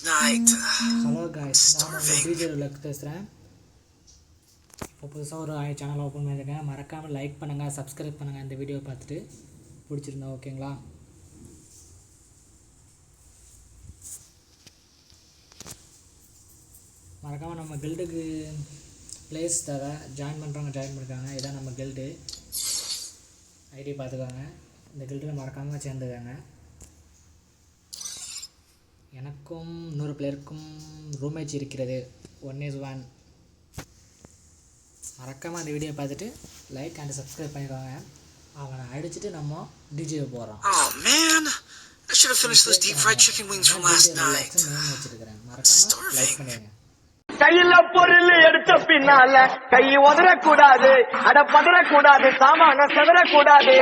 night. Hello guys, நான் உங்கள் DJ luck பேசுகிறேன். இப்போ புதுசாக ஒரு சேனல் ஓப்பன் பண்ணியிருக்கேன். மறக்காமல் லைக் பண்ணுங்கள், சப்ஸ்கிரைப் பண்ணுங்கள். இந்த வீடியோ பார்த்துட்டு பிடிச்சிருந்தா ஓகேங்களா? மறக்காமல் நம்ம கில்டுக்கு பிளேஸ் தேவை. ஜாயின் பண்ணுறவங்க ஜாயின் பண்ணிருக்காங்க. இதான் நம்ம கில்டு ஐடி பார்த்துக்கோங்க. இந்த கில்டில் மறக்காமல் சேர்ந்துக்காங்க. எனக்கும் இன்னொரு பிளேயருக்கும் ரூம்மேட்ச் இருக்கிறது. 1:1. மறக்காமல் அந்த வீடியோ பார்த்துட்டு லைக் அண்ட் சப்ஸ்கிரைப் பண்ணிடுவாங்க. அவனை அடிச்சுட்டு நம்ம டிஜே போகிறோம். Oh man, I should have finished those deep fried chicken wings from last night. வச்சிருக்கிறேன். மறக்காமல் லைக் பண்ணிடுங்க. கையில பொருள் எடுத்த பின்னால கை உதறக்கூடாது, அட பதறக்கூடாது, சாமான செதறக்கூடாது.